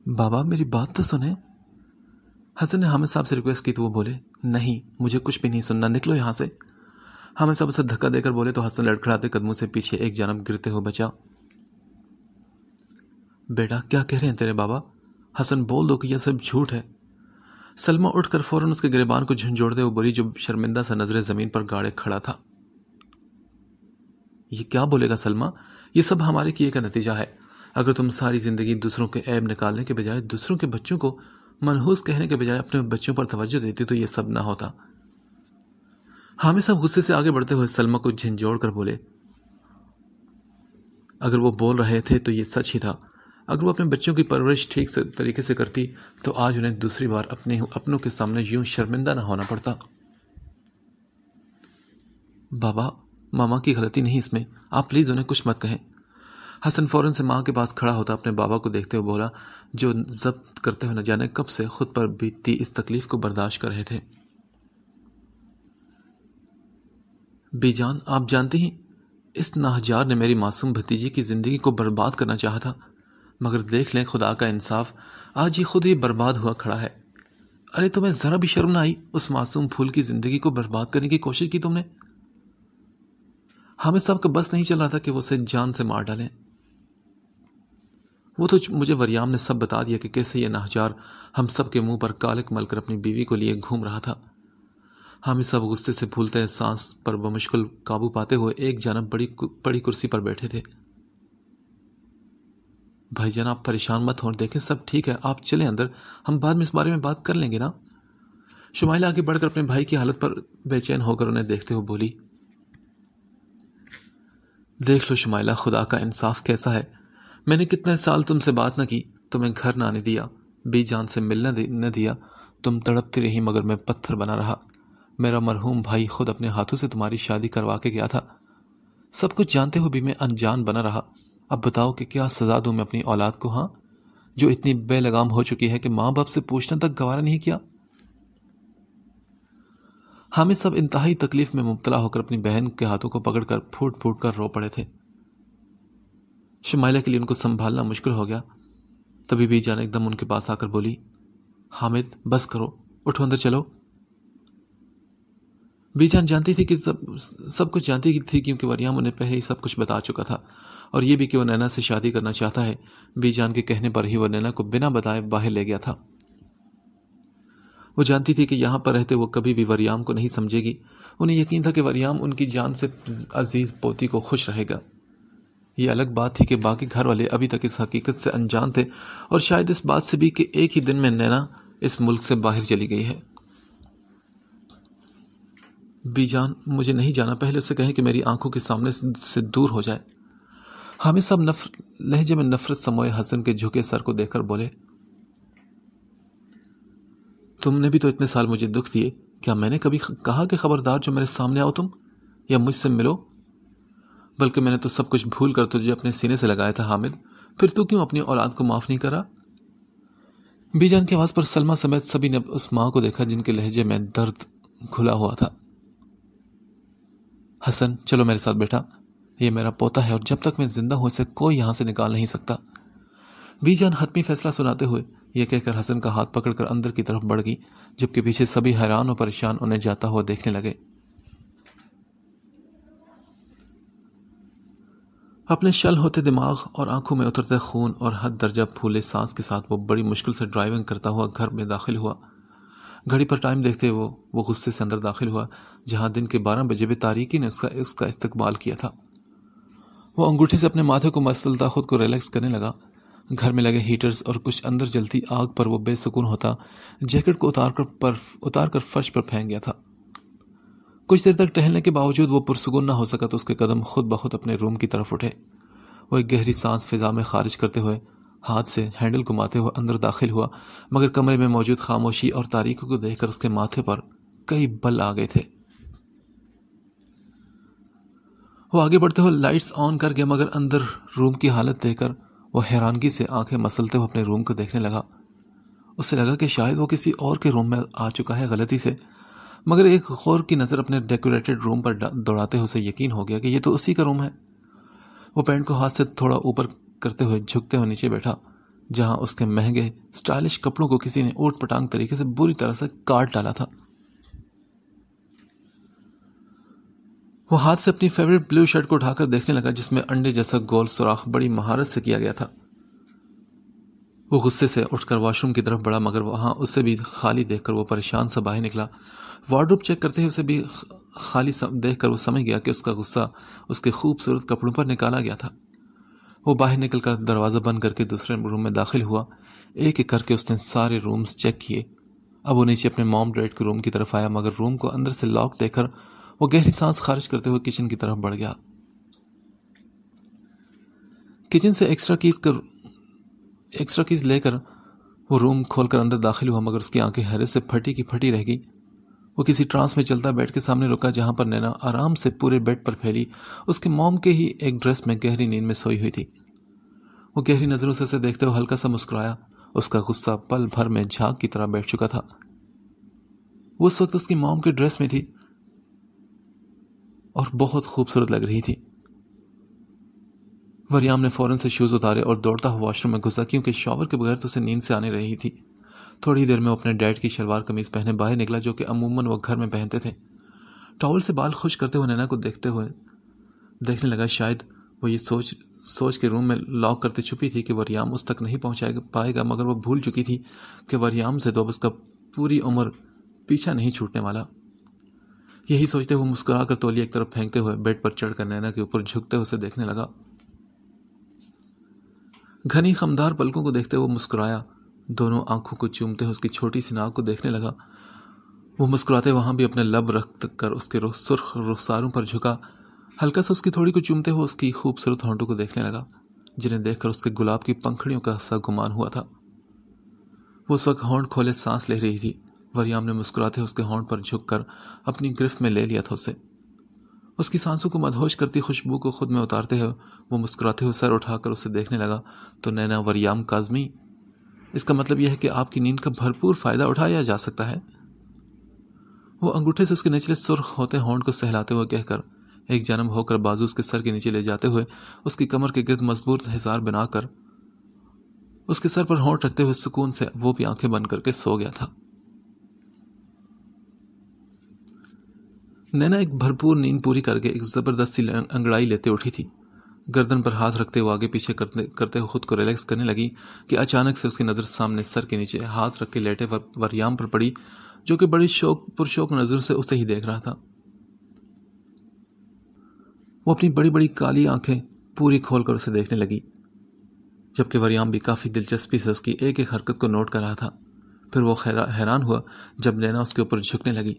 بابا میری بات تو سنیں۔ حسن نے حامد صاحب سے ریکویسٹ کی تو وہ بولے نہیں مجھے کچھ بھی نہیں سننا، نکلو یہاں سے۔ حامد صاحب اسے دھکا دے کر بولے تو حسن لڑکھڑاتے قدموں سے پیچھے ایک جانب گرتے ہوئے بچا۔ بیٹا کیا کہہ رہے ہیں تیرے بابا؟ حسن بول دو کہ یہ سب جھوٹ ہے۔ سلمہ اٹھ کر فوراً اس کے گریبان کو جھنجھوڑتے ہوئے بولی جو شرمندہ سا نظریں زمین پر گاڑے کھڑا تھا۔ یہ کیا بولے گا سلمہ؟ یہ سب ہمارے کیے کا نتیجہ ہے۔ اگر تم ساری زندگی دوسروں کے عیب نکالنے کے بجائے دوسروں کے بچوں کو منحوس کہنے کے بجائے اپنے بچوں پر توجہ دیتی تو یہ سب نہ ہوتا۔ حامد صاحب غصے سے آگے بڑھتے ہوئے سلمہ کو جھنجھوڑ کر بولے اگر وہ بول رہے تھے تو یہ سچ ہی تھا۔ اگر وہ اپنے بچوں کی پرورش ٹھیک سے طریقے سے کرتی تو آج انہیں دوسری بار اپنوں کے سامنے یوں شرمندہ نہ ہونا پڑتا۔ بابا ماما کی غلطی نہیں اس میں، آپ پلیز انہیں کچھ مت کہیں۔ حسن فوراً سے ماں کے پاس کھڑا ہوتا اپنے بابا کو دیکھتے ہوئے بولا جو ضبط کرتے ہوئے نہ جانے کب سے خود پر بیتتی اس تکلیف کو برداشت کر رہے تھے۔ بی جان آپ جانتی ہیں اس ناہجار نے میری معصوم بھتیجی کی زندگی کو برباد کرنا چاہا تھا، مگر دیکھ لیں خدا کا انصاف، آج یہ خود ہی برباد ہوا کھڑا ہے۔ ارے تمہیں ذرا بھی شرم نہ آئی؟ اس معصوم پھول کی زندگی کو برباد کرنے کی کوشش کی تم نے۔ حامد صاحب کا بس نہیں چل رہا تھا کہ وہ اسے جان سے مار ڈالیں۔ وہ تو مجھے وریام نے سب بتا دیا کہ کیسے یہ ناہجار ہم سب کے منہ پر کالک مل کر اپنی بیوی کو لیے گھوم رہا تھا۔ حامد صاحب غصے سے پھولتے سانس پر بمشکل قابو پاتے ہوئے ایک جانب بڑی کرسی پر بیٹھے تھے۔ بھائی جان آپ پریشان مت ہوں، دیکھیں سب ٹھیک ہے، آپ چلیں اندر، ہم بعد میں اس بارے میں بات کر لیں گے نا۔ شمائلہ آگے بڑھ کر اپنے بھائی کی حالت پر بے چین ہو کر انہیں دیکھتے ہوئے بولی دیکھ لو شمائلہ خدا کا انصاف کیسا ہے، میں نے کتنے سال تم سے بات نہ کی، تمہیں گھر نہ آنے دیا، بی جان سے ملنا نہ دیا، تم تڑپتی رہی مگر میں پتھر بنا رہا۔ میرا مرحوم بھائی خود اپنے ہاتھوں سے تمہاری شادی کروا کے گیا تھا، سب کچھ جانتے ہوئے بھی میں انجان بنا رہا۔ اب بتاؤ کہ کیا سزا دوں میں اپنی اولاد کو، ہاں جو اتنی بے لگام ہو چکی ہے کہ ماں باپ سے پوچھنا تک گوارا نہیں کیا۔ حامد صاحب انتہائی تکلیف میں مبتلا ہو کر اپنی بہن کے ہاتھوں کو پکڑ کر پھوٹ پھوٹ کر رو پڑے تھے۔ شمائلہ کے لیے ان کو سنبھالنا مشکل ہو گیا، تبھی بی جان ایک دم ان کے پاس آ کر بولی حامد بس کرو، اٹھو اندر چلو۔ بی جان جانتی تھی کہ سب کچھ جانتی تھی کیونکہ وریام انہیں پہلے ہی سب کچھ بتا چکا تھا، اور یہ بھی کہ وہ نینا سے شادی کرنا چاہتا ہے۔ بی جان کے کہنے پر ہی وہ نینا کو بنا بتائے باہر لے گیا تھا۔ وہ جانتی تھی کہ یہاں پر رہتے وہ کبھی بھی وریام کو نہیں سمجھے گی، انہیں یقین تھا کہ وریام ان کی جان سے عزیز پوتی کو خوش رہے گا۔ یہ الگ بات تھی کہ باقی گھر والے ابھی تک اس حقیقت سے انجان تھے، اور شاید اس بات سے بھی کہ ایک ہی دن میں نینا اس ملک سے باہر چلی گئی ہے۔ بی جان مجھے نہیں جانا، پہلے اس سے کہیں کہ میری آنکھوں کے سامنے سے دور ہو جائے۔ حامد صاحب لہجے میں نفرت سموئے حسن کے جھکے سر کو دیکھ کر بولے تم نے بھی تو اتنے سال مجھے دکھ دیے، کیا میں نے کبھی کہا کہ خبردار جو میرے سامنے آؤ تم یا مجھ سے ملو؟ بلکہ میں نے تو سب کچھ بھول کر تجھے اپنے سینے سے لگایا تھا حامد، پھر تو کیوں اپنی اولاد کو معاف نہیں کرا؟ بی جان کی آواز پر سلمہ سمیت سبھی نے اس ماں کو دیکھا جن کے لہجے میں درد کھلا ہوا تھا۔ حسن چلو میرے ساتھ بیٹا، یہ میرا پوتا ہے اور جب تک میں زندہ ہوں اسے کوئی یہاں سے نکال نہیں سکتا۔ بی جان حتمی فیصلہ سناتے ہوئے یہ کہہ کر حسن کا ہاتھ پکڑ کر اندر کی طرف بڑھ گئی، جبکہ پیچھے سبھی حیران اور پریشان انہیں جاتا ہوا دیکھنے لگے۔ اپنے شل ہوتے دماغ اور آنکھوں میں اترتے خون اور حد درجہ پھولے سانس کے ساتھ وہ بڑی مشکل سے ڈرائیونگ کرتا ہوا گھر میں داخل ہوا۔ گھڑی پر ٹائم دیکھتے وہ غصے سے اندر داخل ہوا، جہاں دن کے 12 بجے بھی تاریکی نے اس کا استقبال کیا تھا۔ وہ انگوٹھے سے اپنے ماتھے کو مسلتا خود کو ریلیکس کرنے لگا۔ گھر میں لگے ہیٹرز اور کچھ اندر جلتی آگ پر وہ بے سکون ہوتا جیکٹ کو اتار کر فرش پر پھینک گیا تھا۔ کچھ دیر تک ٹہلنے کے باوجود وہ پرسکون نہ ہو سکا تو اس کے قدم خود بخود اپنے روم کی طرف اٹھے۔ وہ ایک گہری سانس فضا میں خارج کرتے ہوئے ہاتھ سے ہینڈل گھماتے ہوئے اندر داخل ہوا، مگر کمرے میں موجود خاموشی اور تاریکی کو دیکھ کر اس کے ماتھے پر کئی بل آ گئے تھے۔ وہ آگے بڑھتے ہوئے لائٹس آن کر گیا، مگر اندر روم کی حالت دیکھ کر وہ حیرانگی سے آنکھیں مسلتے ہوئے اپنے روم کو دیکھنے لگا۔ اسے لگا کہ شاید وہ کسی اور کے روم میں آ چکا ہے غلطی سے، مگر ایک غور کی نظر اپنے ڈیکوریٹڈ روم پر دوڑاتے ہوئے اسے یقین ہو گیا کہ یہ تو اسی کا روم ہے۔ وہ پینٹ کو ہاتھ سے تھوڑا اوپر کرتے ہوئے جھکتے ہوئے نیچے بیٹھا، جہاں اس کے مہنگے سٹائلش کپڑوں کو کسی نے اوٹ پٹانگ طریقے سے بری طرح سے کاٹ ڈالا تھا۔ وہ ہاتھ سے اپنی فیوریٹ بلو شرٹ کو اٹھا کر دیکھنے لگا جس میں انڈے جیسا گول سوراخ بڑی مہارت سے کیا گیا تھا۔ وہ غصے سے اٹھ کر واش روم کی طرف بڑھا، مگر وہاں اسے بھی خالی دیکھ کر وہ پریشان سا باہر نکلا۔ وارڈروب چیک کرتے ہی اسے بھی خالی دیکھ کر وہ سمجھ گیا کہ اس کا غصہ اس کے خوبصورت کپڑوں پر نکالا گیا تھا۔ وہ باہر نکل کر دروازہ بند کر کے دوسرے روم میں داخل ہوا۔ ایک ایک کر کے اس نے سارے رومز چیک کیے۔ اب وہ نیچے اپنے موم ڈیڈ کے روم کی طرف آیا، مگر روم کو اندر سے لاک دیکھ کر وہ گہری سانس خارج کرتے ہوئے کچن کی طرف بڑھ گیا۔ کچن سے ایکسٹرا کیز لے کر وہ روم کھول کر اندر داخل ہوا، مگر اس کی آنکھیں حیرت سے پھٹی کی پھٹی رہ گئی۔ وہ کسی ٹرانس میں چلتا بیڈ کے سامنے رکا جہاں پر نینا آرام سے پورے بیڈ پر پھیلی اس کے موم کے ہی ایک ڈریس میں گہری نیند میں سوئی ہوئی تھی۔ وہ گہری نظروں سے اسے دیکھتے ہوئے ہلکا سا مسکرایا۔ اس کا غصہ پل بھر میں جھاگ کی طرح بیٹھ چکا تھا۔ وہ اس وقت اس کی موم کے ڈریس میں تھی اور بہت خوبصورت لگ رہی تھی۔ وریام نے فوراً سے شوز اتارے اور دوڑتا ہوا واش روم میں گھسا، کیونکہ شاور کے بغیر تو اسے نیند سے آنے رہی تھی۔ تھوڑی دیر میں وہ اپنے ڈیڈ کی شلوار قمیض پہنے باہر نکلا، جو کہ عموماً وہ گھر میں پہنتے تھے۔ ٹاول سے بال خشک کرتے ہوئے نینا کو دیکھنے لگا۔ شاید وہ یہ سوچ کے روم میں لاک کرتے چھپی تھی کہ وریام اس تک نہیں پہنچ پائے گا، مگر وہ بھول چکی تھی کہ وریام سے تو اب اس کا پوری عمر پیچھا نہیں چھوٹنے والا۔ یہی سوچتے ہوئے مسکرا کر تولیہ ایک طرف پھینکتے ہوئے بیڈ پر چڑھ کر نینا کے اوپر جھکتے ہوئے اسے دیکھنے لگا۔ گھنی خمدار پلکوں کو دیکھتے ہوئے مسکرایا۔ دونوں آنکھوں کو چومتے ہوئے اس کی چھوٹی سی ناک کو دیکھنے لگا۔ وہ مسکراتے وہاں بھی اپنے لب رکھ کر اس کے سرخ رخساروں پر جھکا، ہلکا سا اس کی تھوڑی کو چومتے ہوئے اس کی خوبصورت ہونٹوں کو دیکھنے لگا، جنہیں دیکھ کر اس کے گلاب کی پنکھڑیوں کا سا گمان ہوا تھا۔ وہ اس وقت ہونٹ کھولے سانس لے رہی تھی۔ وریام نے مسکراتے اس کے ہونٹ پر جھک کر اپنی گرفت میں لے لیا تھا اسے۔ اس کی سانسوں کو مدہوش کرتی خوشبو کو خود میں اتارتے ہوئے وہ مسکراتے ہوئے سر اٹھا کر اسے دیکھنے لگا تو نینا، وریام کاظمی، اس کا مطلب یہ ہے کہ آپ کی نیند کا بھرپور فائدہ اٹھایا جا سکتا ہے۔ وہ انگوٹھے سے اس کے نچلے سرخ ہوتے ہونٹ کو سہلاتے ہوئے کہہ کر ایک جانب ہو کر بازو اس کے سر کے نیچے لے جاتے ہوئے اس کی کمر کے گرد مضبوط حصار بنا کر اس کے سر پر ہونٹ رکھتے ہوئے سکون سے وہ بھی آنکھیں بند کر کے سو گیا تھا۔ نینا ایک بھرپور نیند پوری کر کے ایک زبردستی انگڑائی لیتے اٹھی تھی۔ گردن پر ہاتھ رکھتے ہوئے آگے پیچھے کرتے ہوئے خود کو ریلیکس کرنے لگی کہ اچانک سے اس کی نظر سامنے سر کے نیچے ہاتھ رکھ کے لیٹے وریام پر پڑی، جو کہ بڑی پرشوق نظروں سے اسے ہی دیکھ رہا تھا۔ وہ اپنی بڑی بڑی کالی آنکھیں پوری کھول کر اسے دیکھنے لگی، جبکہ وریام بھی کافی دلچسپی سے اس کی ایک ایک حرکت کو نوٹ کر رہا تھا۔ پھر وہ حیران ہوا جب نینا اس کے اوپر جھکنے لگی۔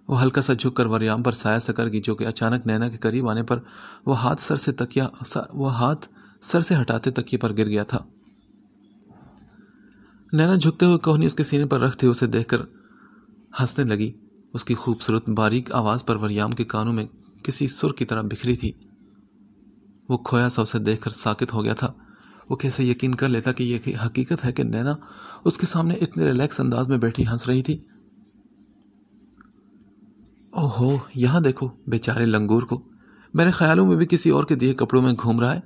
وہ ہلکا سا جھک کر وریام پر سایہ سا کر گئی، جو کہ اچانک نینا کے قریب آنے پر وہ ہاتھ سر سے ہٹاتے تکیے پر گر گیا تھا۔ نینا جھکتے ہوئے کوہنی اس کے سینے پر رکھتے ہوئے اسے دیکھ کر ہنسنے لگی۔ اس کی خوبصورت باریک آواز پر وریام کے کانوں میں کسی سر کی طرح بکھری تھی۔ وہ کھویا سا اسے دیکھ کر ساکت ہو گیا تھا۔ وہ کیسے یقین کر لیتا کہ یہ حقیقت ہے کہ نینا اس کے سامنے اتنے ریلیکس انداز میں بیٹھی ہنس رہی تھی۔ اوہو، یہاں دیکھو بیچارے لنگور کو، میرے خیالوں میں بھی کسی اور کے دیے کپڑوں میں گھوم رہا ہے۔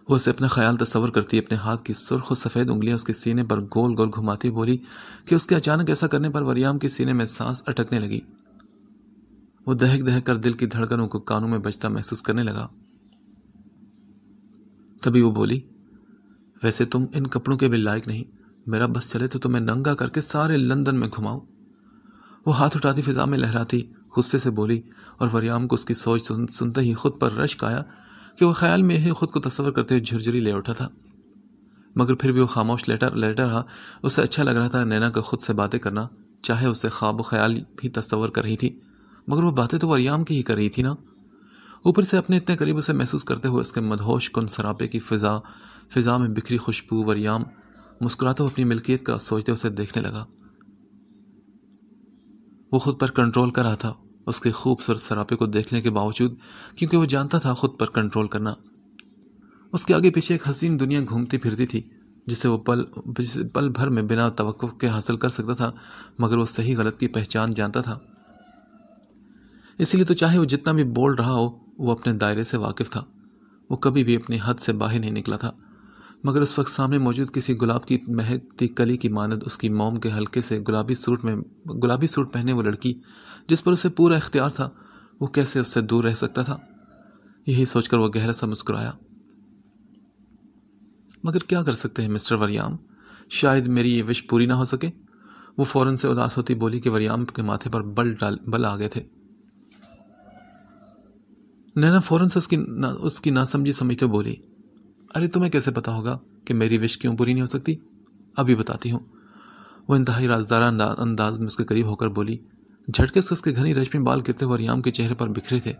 وہ اسے اپنا خیال تصور کرتی اپنے ہاتھ کی سرخ و سفید انگلیاں اس کے سینے پر گول گول گھماتی بولی کہ اس کے اچانک ایسا کرنے پر وریام کے سینے میں سانس اٹکنے لگی۔ وہ دہک دہک کر دل کی دھڑکنوں کو کانوں میں بجتا محسوس کرنے لگا۔ تبھی وہ بولی، ویسے تم ان کپڑوں کے بھی لائق نہیں، میرا بس چلے تو تمہیں ننگا کر کے سارے لندن میں گھماؤ۔ وہ ہاتھ اٹھاتی فضا میں لہراتی غصے سے بولی، اور وریام کو اس کی سوچ سنتے ہی خود پر رشک آیا کہ وہ خیال میں ہی خود کو تصور کرتے ہوئے جھرجھری لے اٹھا تھا، مگر پھر بھی وہ خاموش لیٹا رہا۔ اسے اچھا لگ رہا تھا نینا کا خود سے باتیں کرنا، چاہے اسے خواب و خیال بھی تصور کر رہی تھی، مگر وہ باتیں تو وریام کی ہی کر رہی تھی نا۔ اوپر سے اپنے اتنے قریب اسے محسوس کرتے ہوئے اس کے مدہوش کن سراپے کی فضا میں بکھری خوشبو، وریام مسکراتا ہوا اپنی ملکیت کا سوچتے اسے دیکھنے لگا۔ وہ خود پر کنٹرول کر رہا تھا اس کے خوبصورت سراپے کو دیکھنے کے باوجود، کیونکہ وہ جانتا تھا خود پر کنٹرول کرنا۔ اس کے آگے پیچھے ایک حسین دنیا گھومتی پھرتی تھی جسے وہ پل بھر میں بنا توقف کے حاصل کر سکتا تھا، مگر وہ صحیح غلط کی پہچان جانتا تھا۔ اسی لیے تو چاہے وہ جتنا بھی بول رہا ہو، وہ اپنے دائرے سے واقف تھا۔ وہ کبھی بھی اپنی حد سے باہر نہیں نکلا تھا۔ مگر اس وقت سامنے موجود کسی گلاب کی مہکتی کلی کی مانند اس کی موم کے ہلکے سے گلابی سوٹ پہنے وہ لڑکی جس پر اسے پورا اختیار تھا، وہ کیسے اس سے دور رہ سکتا تھا؟ یہی سوچ کر وہ گہرا سا مسکرایا۔ مگر کیا کر سکتے ہیں مسٹر وریام؟ شاید میری یہ وش پوری نہ ہو سکے۔ وہ فوراً سے اداس ہوتی بولی کہ وریام کے ماتھے پر بل آ گئے تھے۔ نینا فوراً سے اس کی ناسمجھی سمجھتے بولی، ارے تمہیں کیسے پتا ہوگا کہ میری وش کیوں پوری نہیں ہو سکتی؟ ابھی بتاتی ہوں۔ وہ انتہائی رازدارانہ انداز میں اس کے قریب ہو کر بولی۔ جھٹکے سے اس کے گھنی ریشمی بال گرتے ہوئے وریام کے چہرے پر بکھرے تھے۔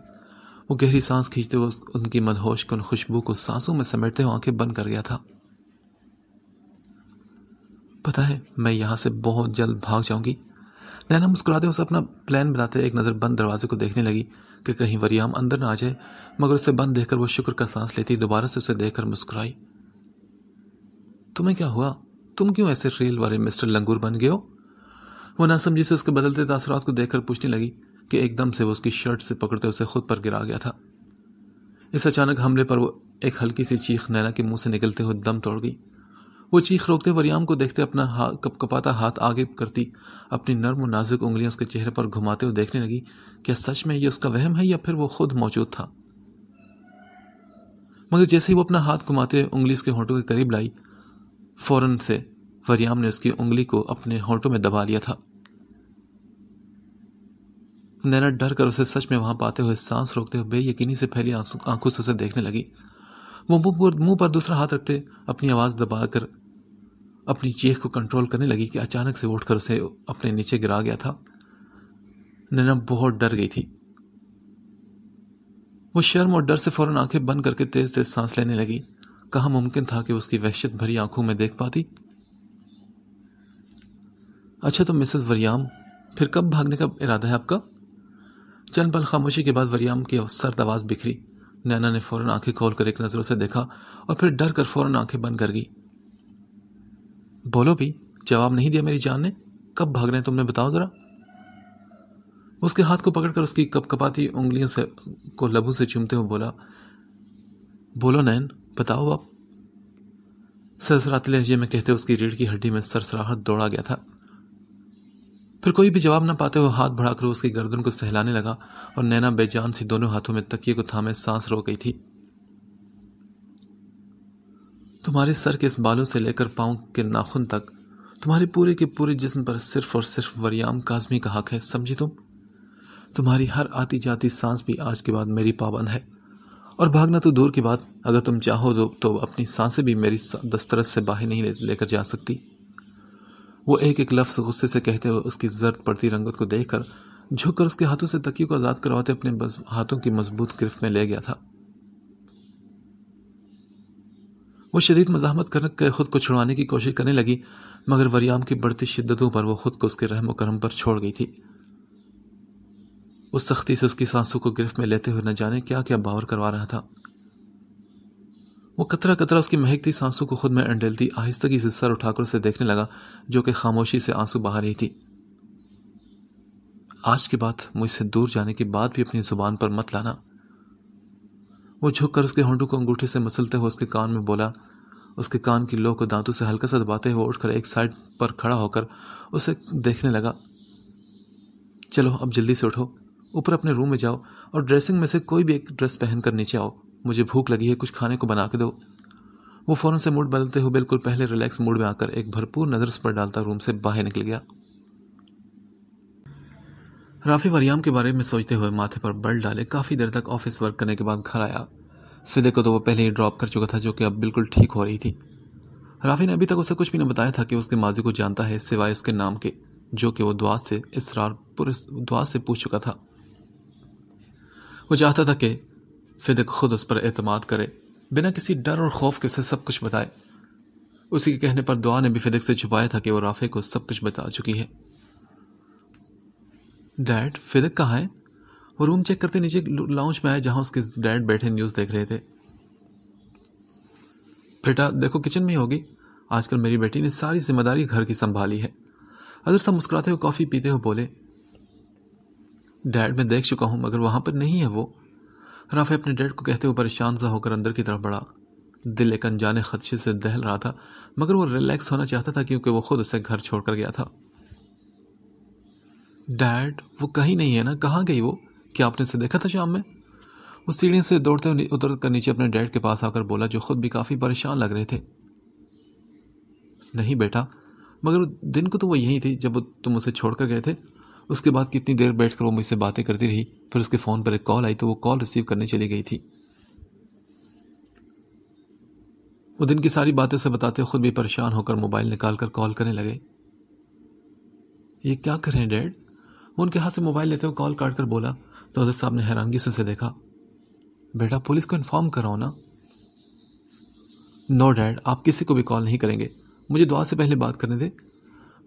وہ گہری سانس کھینچتے ہوئے ان کی مدہوش کن خوشبو کو سانسوں میں سمیٹتے ہوئے آنکھیں بند کر گیا تھا۔ پتا ہے میں یہاں سے بہت جلد بھاگ جاؤں گی۔ نینا مسکراتے اسے اپنا پلان بتاتے ایک نظر بند دروازے کو دیکھنے لگی کہ کہیں وریام اندر نہ آ جائے، مگر اسے بند دیکھ کر وہ شکر کا سانس لیتی دوبارہ سے اسے دیکھ کر مسکرائی۔ تمہیں کیا ہوا؟ تم کیوں ایسے ریل والے مسٹر لنگور بن گئے ہو؟ وہ نہ سمجھی سے اس کے بدلتے تاثرات کو دیکھ کر پوچھنے لگی کہ ایک دم سے وہ اس کی شرٹ سے پکڑتے اسے خود پر گرا گیا تھا۔ اس اچانک حملے پر وہ ایک ہلکی سی چیخ نینا کے منہ سے نکلتے ہوئے دم توڑ گئی۔ وہ چیخ روکتے وریام کو دیکھتے اپنا کپ کپاتا ہاتھ آگے کرتی اپنی نرم و نازک انگلیاں اس کے چہرے پر گھماتے ہوئے دیکھنے لگی کیا سچ میں یہ اس کا وہم ہے یا پھر وہ خود موجود تھا۔ مگر جیسے ہی وہ اپنا ہاتھ گھماتے انگلی اس کے ہونٹوں کے قریب لائی، فوراً سے وریام نے اس کی انگلی کو اپنے ہونٹوں میں دبا لیا تھا۔ نینا ڈر کر اسے سچ میں وہاں پاتے ہوئے سانس روکتے ہوئے بے یقینی سے پھیلی آنکھوں سے اسے دیکھنے لگی۔ وہ منہ پر دوسرا ہاتھ رکھتے اپنی آواز دبا کر اپنی چیخ کو کنٹرول کرنے لگی کہ اچانک سے اٹھ کر اسے اپنے نیچے گرا گیا تھا۔ نینا بہت ڈر گئی تھی۔ وہ شرم اور ڈر سے فوراً آنکھیں بند کر کے تیز تیز سانس لینے لگی۔ کہاں ممکن تھا کہ اس کی وحشت بھری آنکھوں میں دیکھ پاتی؟ اچھا تو مسز وریام، پھر کب بھاگنے کا ارادہ ہے آپ کا؟ چند پل خاموشی کے بعد وریام کی سرد آواز بکھری۔ نینا نے فوراً آنکھیں کھول کر ایک نظر اسے دیکھا اور پھر ڈر کر فوراً آنکھیں بند کر گئی۔ بولو بھی، جواب نہیں دیا میری جان نے۔ کب بھاگ رہے ہیں تم نے، بتاؤ ذرا۔ اس کے ہاتھ کو پکڑ کر اس کی کپ کپاتی انگلیوں سے کو لبوں سے چومتے ہوئے بولا، بولو نین، بتاؤ آپ۔ سرسراتے لہجے میں کہتے اس کی ریڑھ کی ہڈی میں سرسراہٹ دوڑا گیا تھا۔ پھر کوئی بھی جواب نہ پاتے ہوئے ہاتھ بڑھا کر اس کی گردن کو سہلانے لگا اور نینا بے جان سی دونوں ہاتھوں میں تکیے کو تھامے سانس رو گئی تھی۔ تمہارے سر کے اس بالوں سے لے کر پاؤں کے ناخن تک، تمہارے پورے کے پورے جسم پر صرف اور صرف وریام کاظمی کا حق ہے، سمجھی تم؟ تمہاری ہر آتی جاتی سانس بھی آج کے بعد میری پابند ہے، اور بھاگنا تو دور کی بات، اگر تم چاہو تو اپنی سانسیں بھی میری دسترس سے باہر نہیں لے کر جا سکتی۔ وہ ایک ایک لفظ غصے سے کہتے ہوئے اس کی زرد پڑتی رنگت کو دیکھ کر جھک کر اس کے ہاتھوں سے تکیے کو آزاد کرواتے اپنے ہاتھوں کی مضبوط گرفت میں لے گیا تھا۔ وہ شدید مزاحمت کر کے خود کو چھڑوانے کی کوشش کرنے لگی، مگر وریام کی بڑھتی شدتوں پر وہ خود کو اس کے رحم و کرم پر چھوڑ گئی تھی۔ وہ سختی سے اس کی سانسوں کو گرفت میں لیتے ہوئے نہ جانے کیا کیا باور کروا رہا تھا۔ وہ قطرہ قطرہ اس کی مہکتی سانسوں کو خود میں انڈیلتی آہستگی سے سر اٹھا کر اسے دیکھنے لگا، جو کہ خاموشی سے آنسو بہا رہی تھی۔ آج کے بعد مجھ سے دور جانے کی بات بھی اپنی زبان پر مت لانا۔ وہ جھک کر اس کے ہونٹوں کو انگوٹھے سے مسلتے ہوئے اس کے کان میں بولا، اس کے کان کی لو کو دانتوں سے ہلکا سا دباتے ہوئے اٹھ کر ایک سائڈ پر کھڑا ہو کر اسے دیکھنے لگا۔ چلو اب جلدی سے اٹھو، اوپر اپنے روم میں جاؤ اور ڈریسنگ میں سے کوئی بھی ایک ڈریس پہن کر نیچے آؤ، مجھے بھوک لگی ہے، کچھ کھانے کو بنا کے دو۔ وہ فوراً سے موڈ بدلتے ہوئے بالکل پہلے ریلیکس موڈ میں آ کر ایک بھرپور نظر اس پر ڈالتا روم سے باہر نکل گیا۔ رافی وریام کے بارے میں سوچتے ہوئے ماتھے پر بل ڈالے کافی دیر تک آفس ورک کرنے کے بعد گھر آیا۔ فدے کو تو وہ پہلے ہی ڈراپ کر چکا تھا، جو کہ اب بالکل ٹھیک ہو رہی تھی۔ رافی نے ابھی تک اسے کچھ بھی نہ بتایا تھا کہ اس کے ماضی کو جانتا ہے سوائے اس کے نام کے، جو کہ وہ دعا سے پوچھ چکا تھا۔ وہ چاہتا تھا کہ فدے کو خود اس پر اعتماد کرے، بنا کسی ڈر اور خوف کے اسے سب کچھ بتائے۔ اسی کے کہنے پر دعا نے بھی فدق سے چھپایا تھا کہ وہ رافی کو سب کچھ بتا چکی ہے۔ ڈیڈ، فدق کہاں ہے؟ وہ روم چیک کرتے نیچے لاؤنج میں آئے جہاں اس کے ڈیڈ بیٹھے نیوز دیکھ رہے تھے۔ بیٹا دیکھو کچن میں ہی ہوگی، آج کل میری بیٹی نے ساری ذمہ داری گھر کی سنبھالی ہے۔ اگر سب مسکراتے ہوئے کافی پیتے ہوئے بولے، ڈیڈ میں دیکھ چکا ہوں مگر وہاں پر نہیں ہے وہ۔ رافی اپنے ڈیڈ کو کہتے ہوئے پریشان سا ہو کر اندر کی طرف بڑھا۔ دل ایک انجانے خدشے سے دہل رہا تھا، مگر وہ ریلیکس ہونا چاہتا تھا کیونکہ وہ خود اسے گھر چھوڑ کر گیا تھا۔ ڈیڈ، وہ کہیں نہیں ہے نا؟ کہاں گئی وہ؟ کیا آپ نے اسے دیکھا تھا شام میں؟ وہ سیڑھیوں سے دوڑتے ہوئے اتر کر نیچے اپنے ڈیڈ کے پاس آ کر بولا، جو خود بھی کافی پریشان لگ رہے تھے۔ نہیں بیٹا، مگر دن کو تو وہ یہی تھی جب تم اسے چھوڑ کر گئے تھے۔ اس کے بعد کتنی دیر بیٹھ کر وہ مجھ سے باتیں کرتی رہی، پھر اس کے فون پر ایک کال آئی تو وہ کال ریسیو کرنے چلی گئی تھی۔ وہ دن کی ساری باتیں اسے بتاتے خود بھی پریشان ہو کر موبائل نکال کر کال کرنے لگے۔ یہ کیا کر رہے ہیں ڈیڈ؟ وہ ان کے ہاتھ سے موبائل لیتے ہوئے کال کاٹ کر بولا تو حضرت صاحب نے حیرانگی سے اسے دیکھا۔ بیٹا، پولیس کو انفارم کراؤ نا۔ نو ڈیڈ، آپ کسی کو بھی کال نہیں کریں گے، مجھے دعا سے پہلے بات کرنے دے۔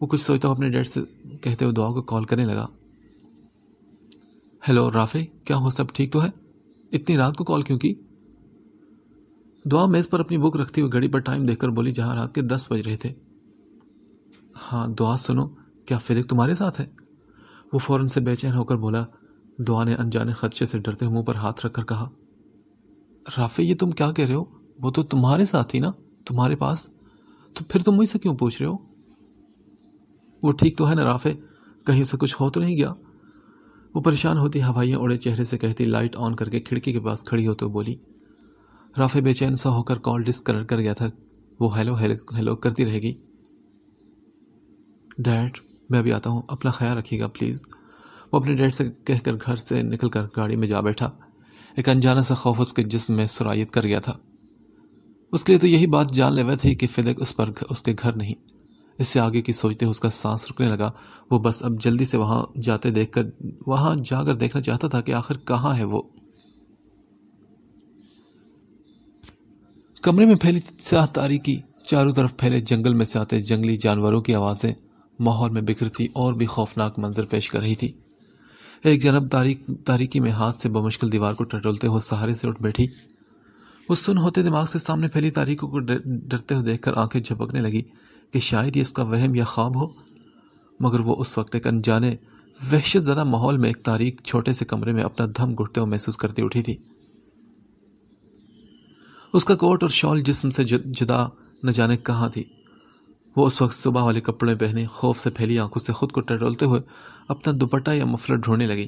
وہ کچھ سوچتا ہوا اپنے ڈیڈ سے کہتے ہوئے دعا کو کال کرنے لگا۔ ہیلو رافع، کیا ہو، سب ٹھیک تو ہے؟ اتنی رات کو کال کیوں کی؟ دعا میز پر اپنی بک رکھتی ہوئی گھڑی پر ٹائم دیکھ کر بولی جہاں رات کے 10 بج رہے تھے۔ ہاں دعا سنو، کیا فدق تمہارے ساتھ ہے؟ وہ فوراً سے بے چین ہو کر بولا۔ دعا نے انجانے خدشے سے ڈرتے ہوئے منہ پر ہاتھ رکھ کر کہا، رافع یہ تم کیا کہہ رہے ہو؟ وہ تو تمہارے ساتھ ہی نا، تمہارے پاس، تو پھر تم مجھ سے کیوں پوچھ رہے ہو؟ وہ ٹھیک تو ہے نا رافع؟ کہیں اسے کچھ ہو تو نہیں گیا؟ وہ پریشان ہوتی ہوائیاں اڑے چہرے سے کہتی لائٹ آن کر کے کھڑکی کے پاس کھڑی ہوتے ہوئے بولی۔ رافع بے چین سا ہو کر کال ڈسکنیکٹ کر گیا تھا۔ وہ ہیلو ہیلو ہیلو کرتی رہے گی۔ ڈیڈ، میں ابھی آتا ہوں، اپنا خیال رکھیے گا پلیز۔ وہ اپنے ڈیڈ سے کہہ کر گھر سے نکل کر گاڑی میں جا بیٹھا۔ ایک انجانا سا خوف اس کے جسم میں سرایت کر گیا تھا۔ اس کے لیے تو یہی بات جان لیوا تھی کہ فدق اس کے گھر نہیں۔ اس سے آگے کی سوچتے ہوئے اس کا سانس رکنے لگا۔ وہ بس اب جلدی سے وہاں جا کر دیکھنا چاہتا تھا کہ آخر کہاں ہے وہ۔ کمرے میں پھیلی سیاہ تاریکی، چاروں طرف پھیلے جنگل میں سے آتے جنگلی جانوروں کی آوازیں ماحول میں بکھرتی اور بھی خوفناک منظر پیش کر رہی تھی۔ ایک جانب تاریکی میں ہاتھ سے بمشکل دیوار کو ٹٹولتے ہوئے سہارے سے اٹھ بیٹھی۔ وہ سن ہوتے دماغ سے سامنے پھیلی تاریکیوں کو ڈرتے ہوئے دیکھ کر آنکھیں جھپکنے لگی کہ شاید یہ اس کا وہم یا خواب ہو، مگر وہ اس وقت ایک انجانے وحشت زدہ ماحول میں ایک تاریک چھوٹے سے کمرے میں اپنا دم گھٹتے ہوئے محسوس کرتی اٹھی تھی۔ اس کا کوٹ اور شال جسم سے جدا نہ جانے کہاں تھی۔ وہ اس وقت صبح والے کپڑے پہنے خوف سے پھیلی آنکھوں سے خود کو ٹٹولتے ہوئے اپنا دوپٹہ یا مفلر ڈھونڈنے لگی،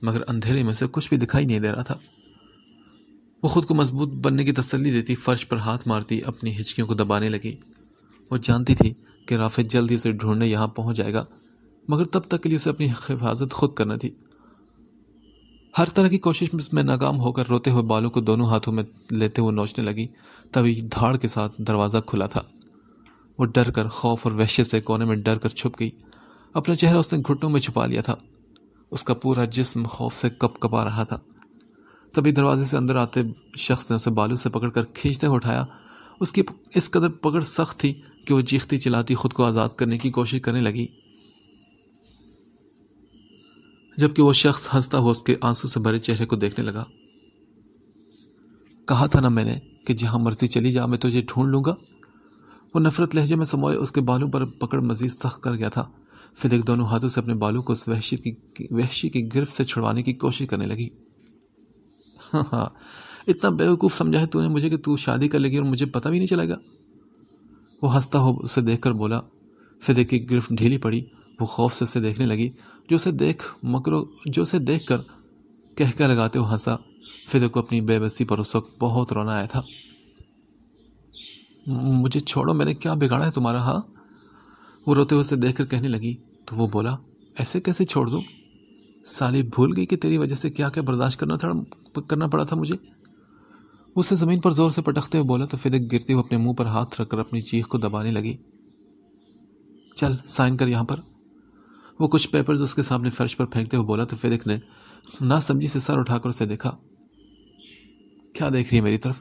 مگر اندھیرے میں سے کچھ بھی دکھائی نہیں دے رہا تھا۔ وہ خود کو مضبوط بننے کی تسلی دیتی فرش پر ہاتھ مارتی اپنی ہچکیوں کو دبانے لگی۔ وہ جانتی تھی کہ رافع جلد ہی اسے ڈھونڈنے یہاں پہنچ جائے گا، مگر تب تک کے لیے اسے اپنی حفاظت خود کرنا تھی۔ ہر طرح کی کوشش میں ناکام ہو کر روتے ہوئے بالوں کو دونوں ہاتھوں میں لیتے ہوئے نوچنے لگی، تبھی دھاڑ کے ساتھ دروازہ کھلا تھا۔ وہ ڈر کر، خوف اور وحشت سے کونے میں ڈر کر چھپ گئی۔ اپنا چہرہ اس نے گھٹنوں میں چھپا لیا تھا۔ اس کا پورا جسم خوف سے کپ کپا رہا تھا۔ تبھی دروازے سے اندر آتے شخص نے اسے بالوں سے پکڑ کر کھینچتے ہوئے اٹھایا۔ اس کی اس قدر پکڑ سخت تھی کہ وہ چیختی چلاتی خود کو آزاد کرنے کی کوشش کرنے لگی، جبکہ وہ شخص ہنستا ہوا اس کے آنسو سے بھرے چہرے کو دیکھنے لگا۔ کہا تھا نا میں نے کہ جہاں مرضی چلی جا، میں تجھے ڈھونڈ لوں گا۔ وہ نفرت لہجے میں سموئے اس کے بالوں پر پکڑ مزید سخت کر گیا تھا۔ فدق دونوں ہاتھوں سے اپنے بالوں کو اس وحشی کی گرفت سے چھڑوانے کی کوشش کرنے لگی۔ ہاں، اتنا بیوقوف سمجھا ہے تو نے مجھے کہ تو شادی کر لے گی اور مجھے پتہ بھی نہیں چلے گا؟ وہ ہنستا ہو اسے دیکھ کر بولا۔ فدق کی گرفت ڈھیلی پڑی۔ وہ خوف سے اسے دیکھنے لگی، جو اسے دیکھ کر کہہ لگاتے ہوئے ہنسا۔ فدق کو اپنی بے بسی پر اس وقت بہت رونا آیا تھا۔ مجھے چھوڑو، میں نے کیا بگاڑا ہے تمہارا؟ ہاں، وہ روتے ہوئے اسے دیکھ کر کہنے لگی تو وہ بولا، ایسے کیسے چھوڑ دوں؟ سالی بھول گئی کہ تیری وجہ سے کیا کیا برداشت کرنا پڑا تھا مجھے؟ اسے زمین پر زور سے پٹکتے ہوئے بولا تو فدق گرتی ہوئے اپنے منہ پر ہاتھ رکھ کر اپنی چیخ کو دبانے لگی۔ چل سائن کر یہاں پر۔ وہ کچھ پیپرز اس کے سامنے فرش پر پھینکتے ہوئے بولا تو فدق نے نہ سمجھی سے سر اٹھا کر اسے دیکھا۔ کیا دیکھ رہی ہے میری طرف؟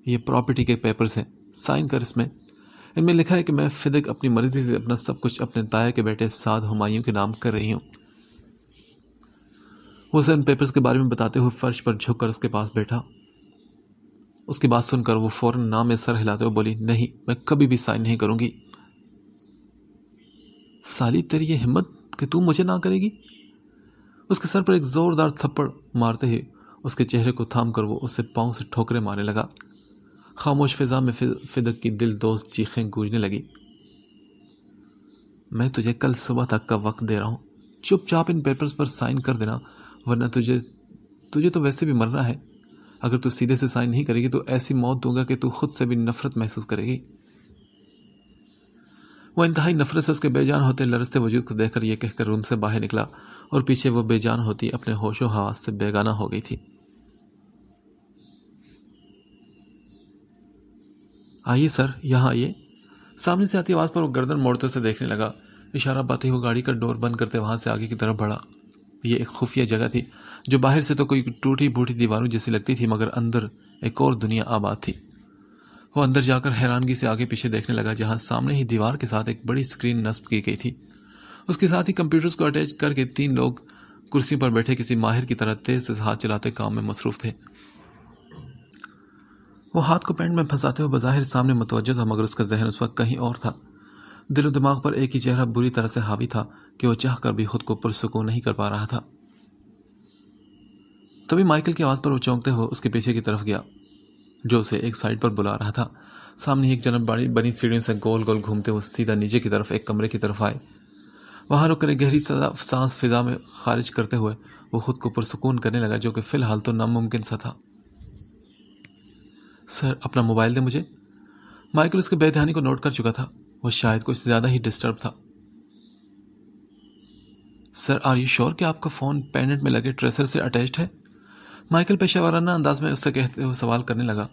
یہ پراپرٹی کے پیپرز ہیں، سائن کر اس میں۔ ان میں لکھا ہے کہ میں فدق اپنی مرضی سے اپنا سب کچھ اپنے تایا کے بیٹے سعد ہمایوں کے نام کر رہی ہوں۔ وہ اسے ان پیپرز کے بارے میں بتاتے ہوئے فرش پر جھک کر اس کے پاس بیٹھا۔ اس کی بات سن کر وہ فوراً نہ میں سر ہلاتے ہوئے بولی، نہیں، میں کبھی بھی سائن نہیں کروں گی۔ سالی تیری یہ ہمت کہ تو مجھے نہ کرے گی؟ اس کے سر پر ایک زوردار تھپڑ مارتے ہی اس کے چہرے کو تھام کر وہ اسے پاؤں سے ٹھوکرے مارنے لگا۔ خاموش فضا میں فدق کی دل دوست چیخیں گونجنے لگی۔ میں تجھے کل صبح تک کا وقت دے رہا ہوں، چپ چاپ ان پیپرز پر سائن کر دینا، ورنہ تجھے تو ویسے بھی مرنا ہے۔ اگر تو سیدھے سے سائن نہیں کرے گی تو ایسی موت دوں گا کہ تو خود سے بھی نفرت محسوس کرے گی۔ وہ انتہائی نفرت سے اس کے بے جان ہوتے لرزتے وجود کو دیکھ کر یہ کہہ کر روم سے باہر نکلا، اور پیچھے وہ بے جان ہوتی اپنے ہوش و حواس سے بیگانہ ہو گئی تھی۔ آئیے سر، یہاں آئیے۔ سامنے سے آتی آواز پر وہ گردن موڑتے اسے دیکھنے لگا۔ اشارہ پاتے ہی وہ گاڑی کا ڈور بند کرتے وہاں سے آگے کی طرف بڑھا۔ یہ ایک خفیہ جگہ تھی جو باہر سے تو کوئی ٹوٹی بوٹی دیواروں جیسی لگتی تھی، مگر اندر ایک اور دنیا آباد تھی۔ وہ اندر جا کر حیرانگی سے آگے پیچھے دیکھنے لگا، جہاں سامنے ہی دیوار کے ساتھ ایک بڑی اسکرین نصب کی گئی تھی۔ اس کے ساتھ ہی کمپیوٹرز کو اٹیچ کر کے 3 لوگ کرسی پر بیٹھے کسی ماہر کی طرح تیز سے ہاتھ چلاتے کام میں مصروف تھے۔ وہ ہاتھ کو پینٹ میں پھنساتے ہوئے بظاہر سامنے متوجہ تھا، مگر اس کا ذہن اس وقت کہیں اور تھا۔ دل و دماغ پر ایک ہی چہرہ بری طرح سے حاوی تھا کہ وہ چاہ کر بھی خود کو پرسکون نہیں کر پا رہا تھا۔ تبھی مائیکل کی آواز پر وہ چونکتے ہوئے اس کے پیچھے کی طرف گیا، جو اسے ایک سائڈ پر بلا رہا تھا۔ سامنے ایک جنب بنی سیڑھیوں سے گول گول گھومتے ہوئے سیدھا نیچے کی طرف ایک کمرے کی طرف آئے۔ وہاں رک کر ایک گہری سانس فضا میں خارج کرتے ہوئے وہ خود کو پرسکون کرنے لگا، جو کہ فی الحال تو ناممکن سا تھا۔ سر، اپنا موبائل دیں مجھے۔ مائیکل اس کے بے دھیانی کو نوٹ کر چکا تھا۔ وہ شاید کچھ زیادہ ہی ڈسٹرب تھا۔ سر، آر یو شور کہ آپ کا فون پینڈنٹ میں لگے ٹریسر سے اٹیچڈ ہے؟ مائیکل پیشہ ورانہ انداز میں اس سے کہتے ہوئے سوال کرنے لگا۔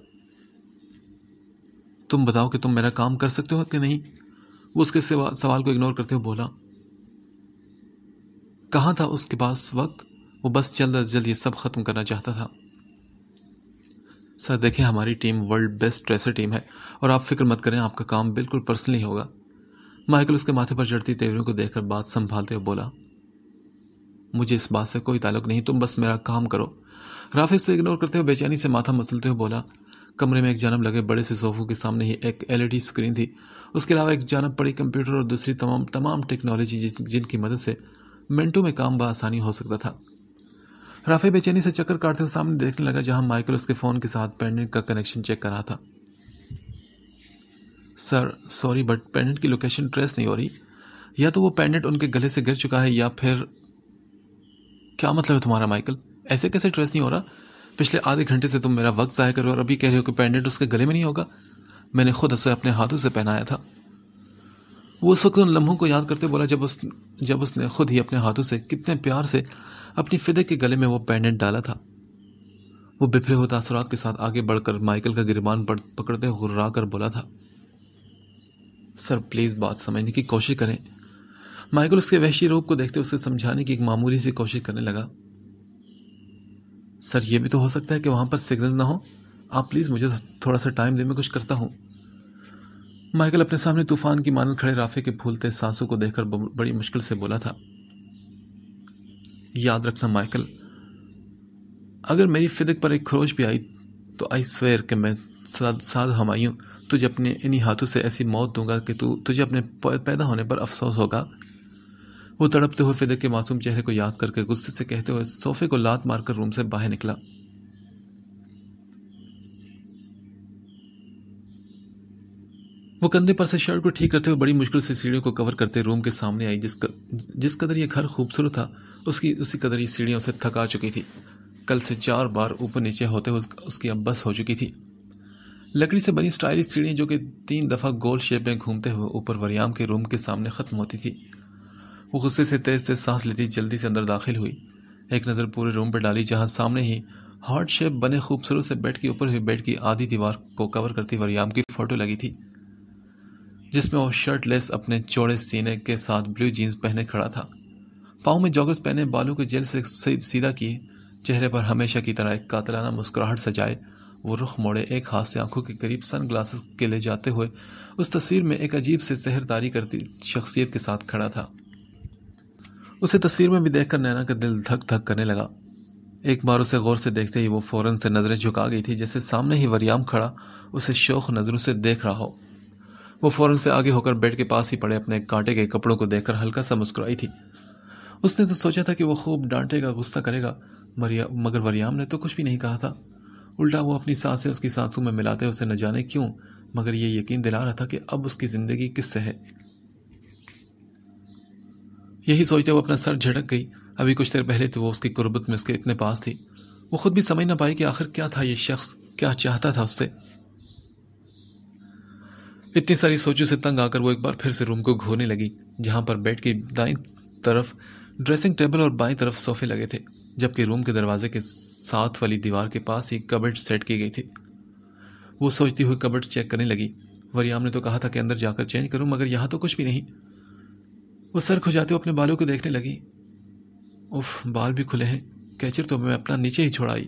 تم بتاؤ کہ تم میرا کام کر سکتے ہو کہ نہیں؟ وہ اس کے سوال کو اگنور کرتے ہوئے بولا۔ کہاں تھا اس کے پاس وقت؟ وہ بس جلد از جلد یہ سب ختم کرنا چاہتا تھا۔ سر دیکھیں، ہماری team world best tracer team ہے، اور آپ فکر مت کریں، آپ کا کام بالکل پرسنلی ہوگا۔ مائیکل اس کے ماتھے پر چڑھتی تیوریوں کو دیکھ کر بات سنبھالتے ہوئے بولا۔ مجھے اس بات سے کوئی تعلق نہیں، تم بس میرا کام کرو۔ رافع سے اگنور کرتے ہوئے بے چینی سے ماتھا مسلتے ہوئے بولا۔ کمرے میں ایک جانب لگے بڑے سے صوفوں کے سامنے ہی ایک LED اسکرین تھی۔ اس کے علاوہ ایک جانب پڑی کمپیوٹر اور دوسری تمام ٹیکنالوجی جن کی مدد سے منٹوں میں کام بآسانی ہو سکتا تھا۔ رافع بے چینی سے چکر کاٹتے ہوئے سامنے دیکھنے لگا، جہاں مائیکل اس کے فون کے ساتھ پینڈنٹ کا کنیکشن چیک کر رہا تھا۔ سر سوری، بٹ پینڈنٹ کی لوکیشن ٹریس نہیں ہو رہی۔ یا تو وہ پینڈنٹ ان کے گلے سے گر چکا ہے، یا پھر… کیا مطلب ہے تمہارا مائیکل؟ ایسے کیسے ٹریس نہیں ہو رہا؟ پچھلے آدھے گھنٹے سے تم میرا وقت ضائع کر رہے ہو اور ابھی کہہ رہے ہو کہ پینڈنٹ اس کے گلے میں نہیں ہوگا۔ میں نے خود اسے اپنے ہاتھوں سے پہنایا تھا۔ وہ اس وقت ان لمحوں کو یاد کرتے بولا جب اس نے خود ہی اپنے ہاتھوں سے کتنے پیار سے اپنی فدق کے گلے میں وہ پینڈنٹ ڈالا تھا۔ وہ بفرے ہوئے تاثرات کے ساتھ آگے بڑھ کر مائیکل کا گریبان پکڑتے غرا کر بولا تھا۔ سر پلیز بات سمجھنے کی کوشش کریں۔ مائیکل اس کے وحشی روپ کو دیکھتے اسے سمجھانے کی ایک معمولی سی کوشش کرنے لگا۔ سر یہ بھی تو ہو سکتا ہے کہ وہاں پر سگنل نہ ہو، آپ پلیز مجھے تھوڑا سا ٹائم دیں، میں کچھ کرتا ہوں۔ مائیکل اپنے سامنے طوفان کی مانند کھڑے رافع کے پھولتے سانسوں کو دیکھ کر بڑی مشکل سے بولا تھا۔ یاد رکھنا مائیکل، اگر میری فدق پر ایک خروش بھی آئی تو آئی سویر کہ میں سعد ہمایوں تجھے اپنے انہی ہاتھوں سے ایسی موت دوں گا کہ تجھے اپنے پیدا ہونے پر افسوس ہوگا۔ وہ تڑپتے ہوئے فدق کے معصوم چہرے کو یاد کر کے غصے سے کہتے ہوئے صوفے کو لات مار کر روم سے باہر نکلا۔ وہ کندھے پر سے شرٹ کو ٹھیک کرتے ہوئے بڑی مشکل سے سیڑھیوں کو کور کرتے روم کے سامنے آئی۔ جس قدر یہ گھر خوبصورت تھا، اسی قدر یہ سیڑھیوں سے تھکا چکی تھی۔ کل سے 4 بار اوپر نیچے ہوتے ہوئے اس کی اب بس ہو چکی تھی۔ لکڑی سے بنی سٹائلش سیڑھیاں جو کہ 3 دفعہ گول شیپ میں گھومتے ہوئے اوپر وریام کے روم کے سامنے ختم ہوتی تھی۔ وہ غصے سے تیز سانس لیتی جلدی سے اندر داخل ہوئی، ایک نظر پورے روم پہ ڈالی، جہاں سامنے ہی ہارٹ شیپ بنے خوبصورت سے بیڈ کے اوپر ہوئی بیڈ کی آدھی دیوار کو کور کرتی وریام کی فوٹو لگی تھی، جس میں وہ شرٹ لیس اپنے چوڑے سینے کے ساتھ بلیو جینز پہنے کھڑا تھا، پاؤں میں جاگرز پہنے، بالوں کو جیل سے سیدھا کیے، چہرے پر ہمیشہ کی طرح ایک قاتلانہ مسکراہٹ سجائے وہ رخ موڑے ایک ہاتھ سے آنکھوں کے قریب سن گلاسز کے لے جاتے ہوئے اس تصویر میں ایک عجیب سے سحرتاری کرتی شخصیت کے ساتھ کھڑا تھا۔ اسے تصویر میں بھی دیکھ کر نینا کا دل دھک دھک کرنے لگا۔ ایک بار اسے غور سے دیکھتے ہی وہ فوراً سے نظریں جھکا گئی تھی، جیسے سامنے ہی وریام کھڑا اسے شوق نظروں سے دیکھ رہا ہو۔ وہ فوراً سے آگے ہو کر بیڈ کے پاس ہی پڑے اپنے کانٹے کے کپڑوں کو دیکھ کر ہلکا سا مسکرائی تھی۔ اس نے تو سوچا تھا کہ وہ خوب ڈانٹے گا، غصہ کرے گا، مگر وریام نے تو کچھ بھی نہیں کہا تھا۔ الٹا وہ اپنی سانسیں اس کی سانسوں میں ملاتے اسے نہ جانے کیوں مگر یہ یقین دلا رہا تھا کہ اب اس کی زندگی کس سے ہے۔ یہی سوچتے وہ اپنا سر جھٹک گئی۔ ابھی کچھ دیر پہلے تو وہ اس کی قربت میں اس کے اتنے پاس تھی، وہ خود بھی سمجھ نہ پائی کہ آخر کیا تھا یہ شخص، کیا چاہتا تھا اس سے۔ اتنی ساری سوچوں سے تنگ آ کر وہ ایک بار پھر سے روم کو گھورنے لگی، جہاں پر بیڈ کی دائیں طرف ڈریسنگ ٹیبل اور بائیں طرف صوفے لگے تھے، جبکہ روم کے دروازے کے ساتھ والی دیوار کے پاس ہی کبرڈ سیٹ کی گئی تھی۔ وہ سوچتی ہوئی کبرڈ چیک کرنے لگی۔ وریام نے تو کہا تھا کہ اندر جا کر چینج کروں، مگر یہاں تو کچھ بھی نہیں۔ وہ سر کھجاتے ہوئے اپنے بالوں کو دیکھنے لگی۔ اف، بال بھی کھلے ہیں، کیچر تو میں اپنا نیچے ہی چھوڑائی۔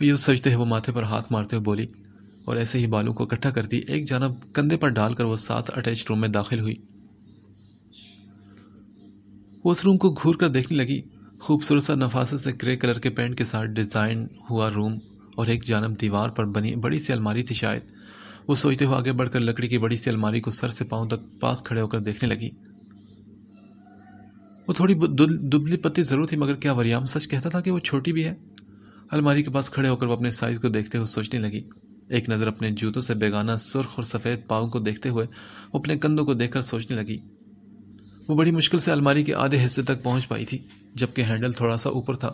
یہ سوچتے ہوئے وہ ماتھے پر ہاتھ مارتے ہوئے بولی، اور ایسے ہی بالوں کو اکٹھا کرتی ایک جانب کندھے پر ڈال کر وہ ساتھ اٹیچ روم میں داخل ہوئی۔ وہ اس روم کو گھور کر دیکھنے لگی۔ خوبصورت سا نفاست سے گرے کلر کے پینٹ کے ساتھ ڈیزائن ہوا روم، اور ایک جانب دیوار پر بنی بڑی سی الماری تھی شاید۔ وہ سوچتے ہوئے آگے بڑھ کر لکڑی کی بڑی سی الماری کو سر سے پاؤں تک پاس کھڑے ہو کر دیکھنے لگی۔ وہ تھوڑی دبلی پتلی ضرور تھی، مگر کیا وریام سچ کہتا تھا کہ وہ چھوٹی بھی ہے؟ الماری کے پاس کھڑے ہو کر وہ اپنے سائز کو دیکھتے ہوئے سوچنے لگی۔ ایک نظر اپنے جوتوں سے بیگانہ سرخ اور سفید پاؤں کو دیکھتے ہوئے وہ اپنے کندھوں کو دیکھ کر سوچنے لگی۔ وہ بڑی مشکل سے الماری کے آدھے حصے تک پہنچ پائی تھی، جبکہ ہینڈل تھوڑا سا اوپر تھا۔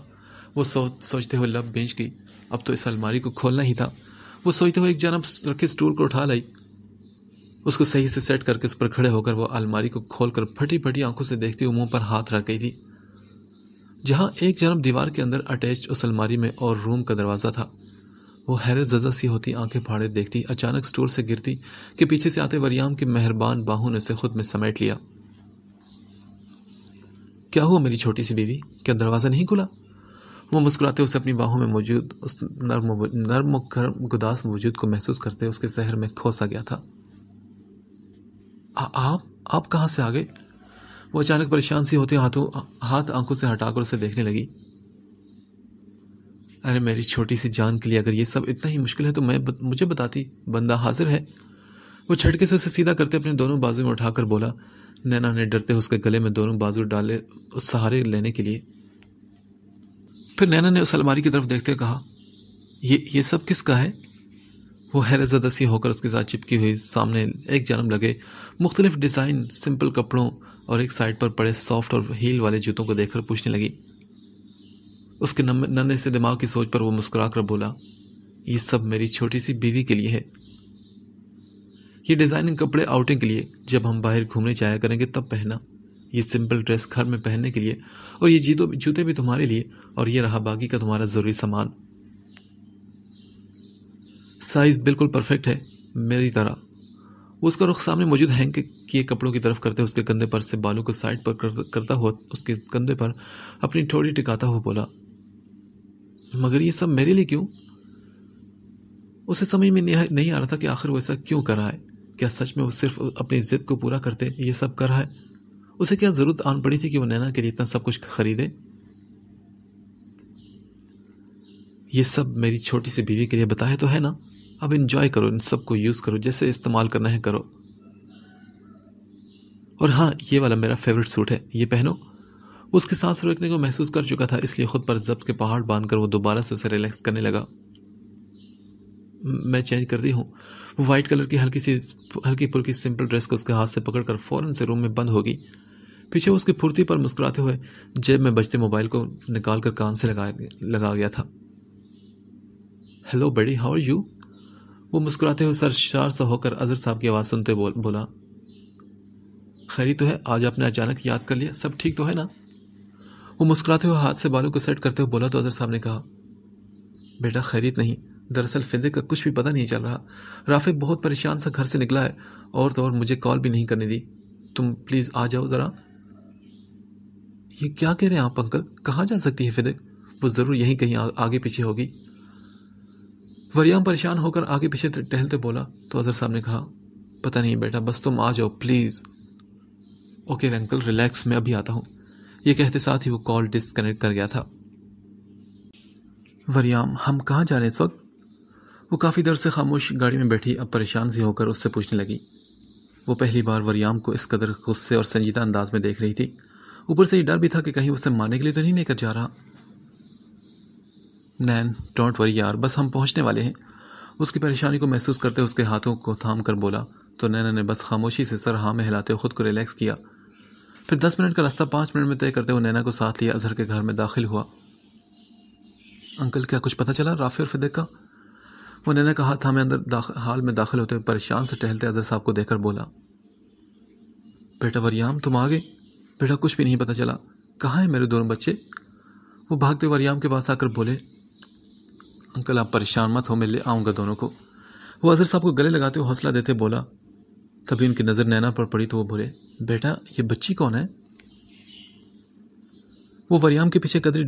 وہ سوچتے ہوئے لب بھینچ گئی، اب تو اس الماری کو کھولنا ہی تھا۔ وہ سوچتے ہوئے ایک جانب رکھے سٹول کو اٹھا لائی، اس کو صحیح سے سیٹ کر کے اس پر کھڑے ہو کر وہ الماری کو کھول کر پھٹی پھٹی آنکھوں سے دیکھتی ہوئے منہ پر ہاتھ رکھ گئی تھی، جہاں ایک جانب دیوار کے اندر اٹیچ اس الماری میں اور روم کا دروازہ تھا۔ وہ حیرت زدہ سی ہوتی آنکھیں پھاڑے دیکھتی، اچانک سٹول سے گرتی کہ پیچھے سے آتے وریام کی مہربان باہوں نے اسے خود میں سمیٹ لیا۔ کیا ہوا میری چھوٹی سی بیوی، کیا دروازہ نہیں کھلا؟ وہ مسکراتے اسے اپنی باہوں میں موجود اس نرم و گرم گداس وجود کو محسوس کرتے اس کے سحر میں کھوسا گیا تھا۔ آپ کہاں سے آ گئے؟ وہ اچانک پریشان سی ہوتی ہاتھ آنکھوں سے ہٹا کر اسے دیکھنے لگی۔ ارے میری چھوٹی سی جان کے لیے اگر یہ سب اتنا ہی مشکل ہے تو مجھے بتاتی، بندہ حاضر ہے۔ وہ جھٹکے سے اسے سیدھا کرتے اپنے دونوں بازو میں اٹھا کر بولا۔ نینا نے ڈرتے اس کے گلے میں دونوں بازو ڈالے اس سہارے لینے کے لیے۔ پھر نینا نے اس الماری کی طرف دیکھتے کہا، یہ سب کس کا ہے؟ وہ حیرت زدہ سی ہو کر اس کے ساتھ چپکی ہوئی سامنے ایک جانب لگے مختلف ڈیزائن سمپل کپڑوں اور ایک سائڈ پر پڑے سافٹ اور ہیل والے جوتوں کو دیکھ کر پوچھنے لگی۔ اس کے ننھے سے دماغ کی سوچ پر وہ مسکرا کر بولا، یہ سب میری چھوٹی سی بیوی کے لیے ہے۔ یہ ڈیزائننگ کپڑے آؤٹنگ کے لیے، جب ہم باہر گھومنے جایا کریں گے تب پہننا۔ یہ سمپل ڈریس گھر میں پہننے کے لیے، اور یہ جوتے بھی تمہارے لیے، اور یہ رہا باقی کا تمہارا ضروری سامان۔ سائز بالکل پرفیکٹ ہے میری طرح۔ وہ اس کا رخ سامنے موجود ہینگ کیے کپڑوں کی طرف کرتے اس کے کندھے پر سے بالوں کو سائڈ پر کرتا ہوا اس کے کندھے پر اپنی ٹھوڑی ٹکاتا ہوا بولا، مگر یہ سب میرے لیے کیوں؟ اسے سمجھ میں نہیں آ رہا تھا کہ آخر وہ ایسا کیوں کر رہا ہے۔ کیا سچ میں وہ صرف اپنی ضد کو پورا کرتے یہ سب کر رہا ہے؟ اسے کیا ضرورت آن پڑی تھی کہ وہ نینا کے لیے اتنا سب کچھ خریدے؟ یہ سب میری چھوٹی سی بیوی کے لیے بتایا تو ہے نا، اب انجوائے کرو، ان سب کو یوز کرو، جیسے استعمال کرنا ہے کرو۔ اور ہاں، یہ والا میرا فیورٹ سوٹ ہے، یہ پہنو۔ وہ اس کے سانس روکنے کو محسوس کر چکا تھا، اس لیے خود پر ضبط کے پہاڑ باندھ کر وہ دوبارہ سے اسے ریلیکس کرنے لگا۔ میں چینج کرتی ہوں۔ وہ وائٹ کلر کی ہلکی پھلکی سمپل ڈریس کو اس کے ہاتھ سے پکڑ کر فوراً سے روم میں بند ہو گئی۔ پیچھے اس کی پھرتی پر مسکراتے ہوئے جیب میں بجتے موبائل کو نکال کر کان سے لگا گیا تھا۔ Hello buddy, how are you? وہ مسکراتے ہوئے سرشار سا ہو کر اظہر صاحب کی آواز سنتے بولا، خیری تو ہے؟ آج آپ نے اچانک یاد کر لیا، سب ٹھیک تو ہے نا؟ وہ مسکراتے ہوئے ہاتھ سے بالوں کو سیٹ کرتے ہوئے بولا تو اظہر صاحب نے کہا، بیٹا خیریت نہیں، دراصل فدق کا کچھ بھی پتہ نہیں چل رہا۔ رافع بہت پریشان سا گھر سے نکلا ہے، اور تو اور مجھے کال بھی نہیں کرنے دی۔ تم پلیز آ جاؤ ذرا۔ یہ کیا کہہ رہے ہیں آپ انکل؟ کہاں جا سکتی ہے فدق؟ وہ ضرور یہیں کہیں آگے پیچھے ہوگی۔ وریام پریشان ہو کر آگے پیچھے ٹہلتے بولا تو اظہر صاحب نے کہا، پتہ نہیں بیٹا، بس تم آ جاؤ پلیز۔ اوکے انکل، ریلیکس، میں ابھی آتا ہوں۔ یہ کہتے ساتھ ہی وہ کال ڈسکنیکٹ کر گیا تھا۔ وریام، ہم کہاں جا رہے ہیں اس وقت؟ وہ کافی دیر سے خاموش گاڑی میں بیٹھی اب پریشان سی ہو کر اس سے پوچھنے لگی۔ وہ پہلی بار وریام کو اس قدر غصے اور سنجیدہ انداز میں دیکھ رہی تھی، اوپر سے یہ ڈر بھی تھا کہ کہیں اسے مارنے کے لیے تو نہیں لے کر جا رہا۔ نین ڈونٹ وری یار، بس ہم پہنچنے والے ہیں، اس کی پریشانی کو محسوس کرتے اس کے ہاتھوں کو تھام کر بولا تو نینا نے بس خاموشی سے سر ہاں میں ہلاتے ہوئے خود کو ریلیکس کیا. پھر 10 منٹ کا راستہ 5 منٹ میں طے کرتے ہوئے نینا کو ساتھ لیا اظہر کے گھر میں داخل ہوا. انکل کیا کچھ پتہ چلا رافع اور فدیق کا؟ وہ نینا کا ہاتھ تھامے اندر حال میں داخل ہوتے ہوئے پریشان سے ٹہلتے اظہر صاحب کو دیکھ کر بولا. بیٹا وریام تم آ گئے؟ بیٹا کچھ بھی نہیں پتہ چلا، کہاں ہیں میرے دونوں بچے؟ وہ بھاگتے وریام کے پاس آ کر بولے. انکل آپ پریشان مت ہو، میں لے آؤں گا دونوں کو. وہ اظہر صاحب کو گلے لگاتے ہوئے حوصلہ دیتے بولا. تبھی ان کی نظر نینا پر پڑی تو وہ بولے. بیٹا یہ بچی کون ہے؟ وہ وریام کے پیچھے قدری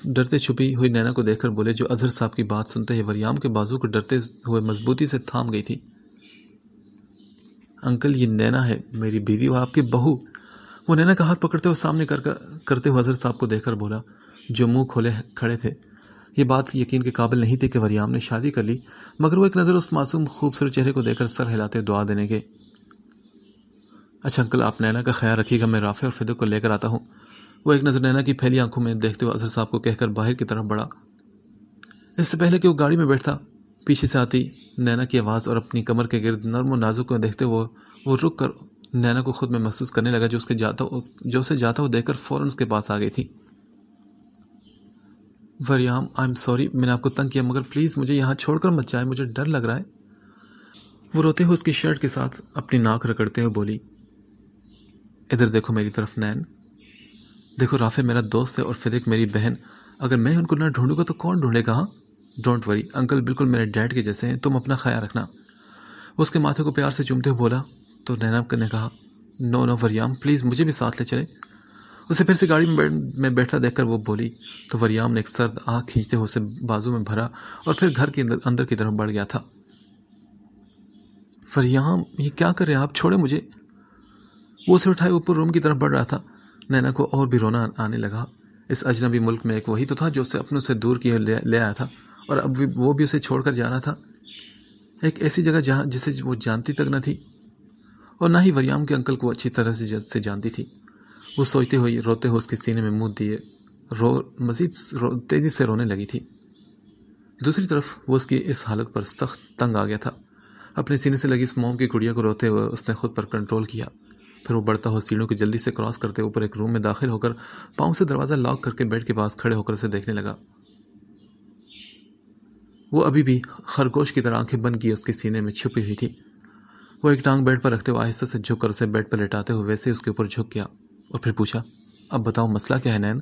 ڈرتے چھپی ہوئی نینا کو دیکھ کر بولے، جو اظہر صاحب کی بات سنتے ہی وریام کے بازو کو ڈرتے ہوئے مضبوطی سے تھام گئی تھی. انکل یہ نینا ہے، میری بیوی اور آپ کی بہو. وہ نینا کا ہاتھ پکڑتے ہوئے سامنے کرتے ہوئے اظہر صاحب کو دیکھ کر بولا، جو منہ کھولے کھڑے تھے. یہ بات یقین کے قابل نہیں تھی کہ وریام نے شادی کر لی، مگر وہ ایک نظر اس معصوم خوبصورت چہرے کو دیکھ کر سر ہلاتے دعا دینے کے. اچھا انکل آپ نینا کا خیال رکھیے گا، میں رافع اور فدیق کو لے کر آتا ہوں. وہ ایک نظر نینا کی پھیلی آنکھوں میں دیکھتے ہوئے اظہر صاحب کو کہہ کر باہر کی طرف بڑھا. اس سے پہلے کہ وہ گاڑی میں بیٹھتا، پیچھے سے آتی نینا کی آواز اور اپنی کمر کے گرد نرم و نازک کو دیکھتے ہوئے وہ رک کر نینا کو خود میں محسوس کرنے لگا، جو اسے جاتا ہوا دیکھ کر فوراً اس کے پاس آ گئی تھی. وریام آئی ایم سوری، میں نے آپ کو تنگ کیا، مگر پلیز مجھے یہاں چھوڑ کر مت جائیں، مجھے ڈر لگ رہا ہے. وہ روتے ہوئے اس کی شرٹ کے ساتھ اپنی ناک رگڑتے ہوئے بولی. ادھر دیکھو میری طرف نین، دیکھو رافع میرا دوست ہے اور فدیق میری بہن، اگر میں ان کو نہ ڈھونڈوں گا تو کون ڈھونڈے گا؟ ہاں ڈونٹ وری، انکل بالکل میرے ڈیڈ کے جیسے ہیں، تم اپنا خیال رکھنا. وہ اس کے ماتھے کو پیار سے چومتے ہوئے بولا تو نینا نے کہا نو وریام پلیز مجھے بھی ساتھ لے چلے. اسے پھر سے گاڑی میں بیٹھتا دیکھ کر وہ بولی تو وریام نے ایک سرد آنکھ کھینچتے ہوئے اسے بازو میں بھرا اور پھر گھر کے اندر کی طرف بڑھ گیا تھا. وریام یہ کیا کر رہے ہیں آپ، چھوڑے مجھے. وہ اسے اٹھائے اوپر روم کی طرف بڑھ رہا تھا. نینا کو اور بھی رونا آنے لگا. اس اجنبی ملک میں ایک وہی تو تھا جو اسے اپنوں سے دور کیے لے آیا تھا، اور اب وہ بھی اسے چھوڑ کر جا رہا تھا ایک ایسی جگہ جسے وہ جانتی تک نہ تھی، اور نہ ہی وریام کے انکل کو اچھی طرح سے جانتی تھی. وہ سوچتے ہوئے روتے ہوئے اس کے سینے میں منہ دیے مزید تیزی سے رونے لگی تھی. دوسری طرف وہ اس کی اس حالت پر سخت تنگ آ گیا تھا. اپنے سینے سے لگی اس موم کی گڑیا کو روتے ہوئے اس نے خود پر کنٹرول کیا. پھر وہ بڑھتا ہوا سیڑھیوں کو جلدی سے کراس کرتے اوپر ایک روم میں داخل ہو کر پاؤں سے دروازہ لاک کر کے بیڈ کے پاس کھڑے ہو کر اسے دیکھنے لگا. وہ ابھی بھی خرگوش کی طرح آنکھیں بند کیے اس کے سینے میں چھپی ہوئی تھی. وہ ایک ٹانگ بیڈ پر رکھتے ہوئے آہستہ سے جھک کر اسے بیڈ پر لٹاتے ہوئے ویسے اس کے اوپر جھک گیا اور پھر پوچھا، اب بتاؤ مسئلہ کیا ہے نین؟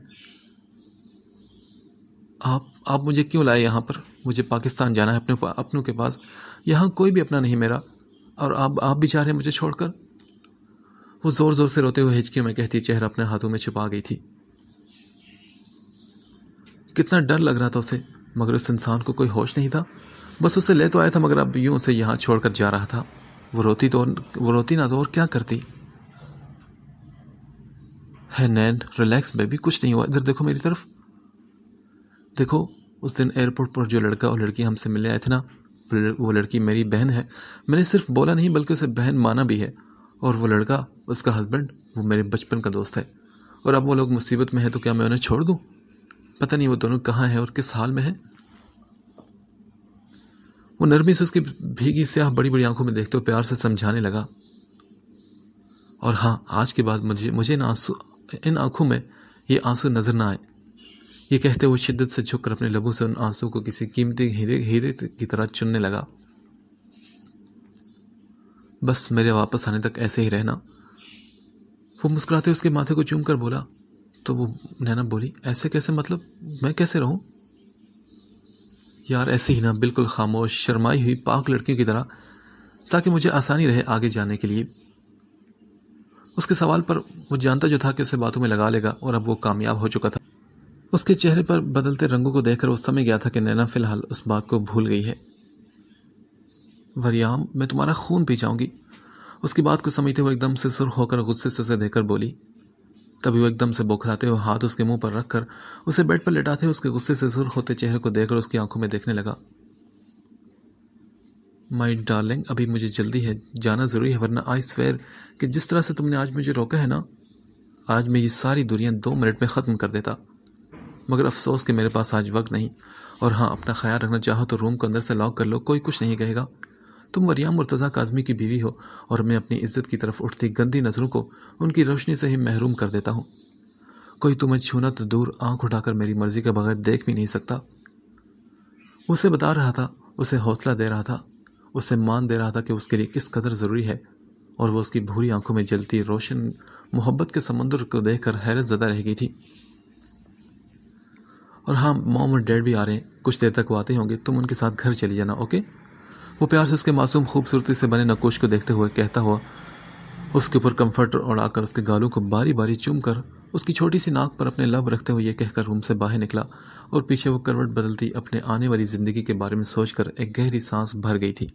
آپ مجھے کیوں لائے یہاں پر؟ مجھے پاکستان جانا ہے اپنوں کے پاس، یہاں کوئی بھی اپنا نہیں میرا، اور آپ بھی چاہ رہے ہیں مجھے چھوڑ کر؟ وہ زور زور سے روتے ہوئے ہچکیوں میں کہتی چہرہ اپنے ہاتھوں میں چھپا گئی تھی. کتنا ڈر لگ رہا تھا اسے، مگر اس انسان کو کوئی ہوش نہیں تھا. بس اسے لے تو آیا تھا، مگر اب یوں اسے یہاں چھوڑ کر جا رہا تھا. وہ روتی نہ تو اور کیا کرتی. ہے نین ریلیکس بیبی، کچھ نہیں ہوا، ادھر دیکھو میری طرف. دیکھو اس دن ایئرپورٹ پر جو لڑکا اور لڑکی ہم سے ملنے آئے تھے نا، وہ لڑکی میری بہن ہے. میں نے صرف بولا نہیں بلکہ اسے بہن مانا بھی ہے. اور وہ لڑکا، اس کا ہسبینڈ، وہ میرے بچپن کا دوست ہے. اور اب وہ لوگ مصیبت میں ہیں تو کیا میں انہیں چھوڑ دوں؟ پتہ نہیں وہ دونوں کہاں ہیں اور کس حال میں ہیں. وہ نرمی سے اس کی بھیگی سیاہ بڑی بڑی آنکھوں میں دیکھتے ہوئے پیار سے سمجھانے لگا. اور ہاں آج کے بعد مجھے ان آنکھوں میں یہ آنسو نظر نہ آئے. یہ کہتے ہوئے شدت سے جھک کر اپنے لبوں سے ان آنسو کو کسی قیمتی ہیرے کی طرح چننے لگا. بس میرے واپس آنے تک ایسے ہی رہنا. وہ مسکراتے اس کے ماتھے کو چوم کر بولا. تو وہ نینا بولی، ایسے کیسے، مطلب میں کیسے رہوں؟ یار ایسے ہی نا، بالکل خاموش شرمائی ہوئی پاک لڑکیوں کی طرح، تاکہ مجھے آسانی رہے آگے جانے کے لیے. اس کے سوال پر وہ جانتا جو تھا کہ اسے باتوں میں لگا لے گا، اور اب وہ کامیاب ہو چکا تھا. اس کے چہرے پر بدلتے رنگوں کو دیکھ کر وہ سمجھ گیا تھا کہ نینا فی الحال اس بات کو بھول گئی ہے. وریام میں تمہارا خون پی جاؤں گی. اس کی بات کو سمجھتے ہوئے ایک دم سے سرخ ہو کر غصے سے اسے دیکھ کر بولی. تبھی وہ ایک دم سے بوکھلاتے ہوئے ہاتھ اس کے منہ پر رکھ کر اسے بیڈ پر لٹاتے ہوئے اس کے غصے سے سرخ ہوتے چہرے کو دیکھ کر اس کی آنکھوں میں دیکھنے لگا. مائی ڈارلنگ ابھی مجھے جلدی ہے، جانا ضروری ہے، ورنہ آئی سویئر کہ جس طرح سے تم نے آج مجھے روکا ہے نا، آج میں یہ ساری دنیا 2 منٹ میں ختم کر دیتا. مگر افسوس کہ میرے پاس آج وقت نہیں، اور ہاں، اپنا خیال رکھنا، چاہو تو روم کو اندر سے لاک کر لو، کوئی کچھ نہیں کہے گا۔ تم مریم مرتضیٰ کاظمی کی بیوی ہو اور میں اپنی عزت کی طرف اٹھتی گندی نظروں کو ان کی روشنی سے ہی محروم کر دیتا ہوں۔ کوئی تمہیں چھونا تو دور، آنکھ اٹھا کر میری مرضی کے بغیر دیکھ بھی نہیں سکتا۔ اسے بتا رہا تھا، اسے حوصلہ دے رہا تھا، اسے مان دے رہا تھا کہ اس کے لیے کس قدر ضروری ہے، اور وہ اس کی بھوری آنکھوں میں جلتی روشن محبت کے سمندر کو دیکھ کر حیرت زدہ رہ گئی تھی۔ اور ہاں، موم اور ڈیڈ بھی آ رہے ہیں، کچھ دیر تک وہ آتے ہوں گے، تم ان کے ساتھ گھر چلی جانا، اوکے؟ وہ پیار سے اس کے معصوم خوبصورتی سے بنے نقوش کو دیکھتے ہوئے کہتا ہوا اس کے اوپر کمفرٹر اڑا کر اس کے گالوں کو باری باری چوم کر اس کی چھوٹی سی ناک پر اپنے لب رکھتے ہوئے یہ کہہ کر روم سے باہر نکلا، اور پیچھے وہ کروٹ بدلتی اپنے آنے والی زندگی کے بارے میں سوچ کر ایک گہری سانس بھر گئی تھی۔